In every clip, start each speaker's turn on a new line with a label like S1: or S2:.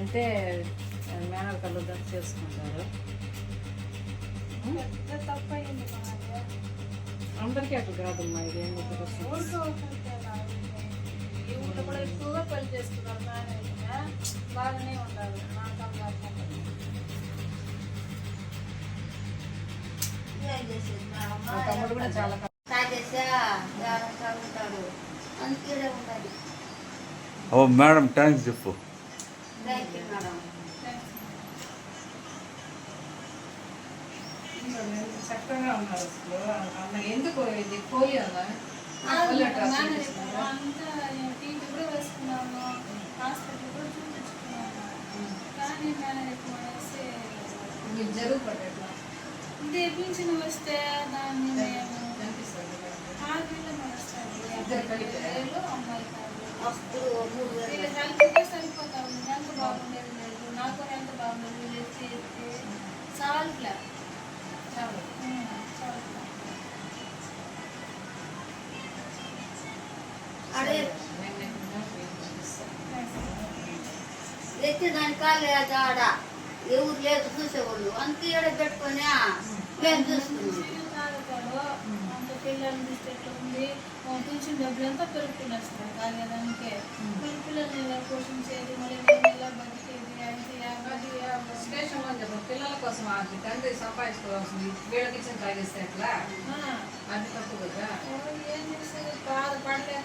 S1: అంటే మేనర్కల్లు దర్శ చేసుకుంటారు. అందరికీ అట్లా కాదమ్మా, ఇది ఏం
S2: ఈ ఊళ్ళో కూడా ఎక్కువగా పెళ్లి చేస్తున్నారు. బాగానే ఉండాలి.
S1: మా తమ్ముడు కూడా చాలా
S2: చదువుతాడు, అందుకే ఉండాలి.
S3: ఓ మేడం థ్యాంక్స్ చెప్పు.
S2: Thank you madam.
S1: చక్కగా ఉన్నారు అసలు. అన్న ఎందుకు ఇది పోలియో
S2: అంతా టీవీ కూడా వేసుకున్నాము, హాస్పిటల్ కూడా చూపించుకున్నాము. కానీ మేనేజ్ ఎక్కువ అనేసి
S1: మీరు జరుగు పడేట్లా
S2: ఇదే పింఛన్ వస్తే దాన్ని మేము 6 వేలు నడుస్తుంది. 5 వేలు అమ్మాయి వీళ్ళ హెల్త్కే సరిపోతా ఉంది. ఎంత బాగుండేది లేదు, నాకు ఎంత బాగుండేది. వీళ్ళు ఎత్తి చాలుట్లా చాలు అదే ఎత్తి దాని కాళ్ళు ఆడ ఎవరు లేదు చూసేవాళ్ళు, అంత ఏడ పెట్టుకొని మేము చూసుకున్నాం. అంత పిల్లల్ని తీసుకెట్లా ఉంది, పింఛన్ డబ్బులు అంతా పెరుగుతున్నారు కాలేదానికే. మళ్ళీ పిల్లల్ని ఎలా పోషించేది, మళ్ళీ మేము ఎలా బతికేది అంటే
S1: స్టేషన్లో చెప్పండి. పిల్లల కోసం అది తండ్రి సంపాదించుకోవాల్సింది వీళ్ళకి ఇచ్చిన తాగిస్తే ఎట్లా? అది తప్పు కదా.
S2: ఏం చేసేది, బాధపడలేదు.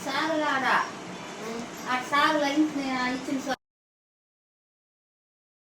S2: సాగులాడ ఆ సాగులో ఇచ్చిన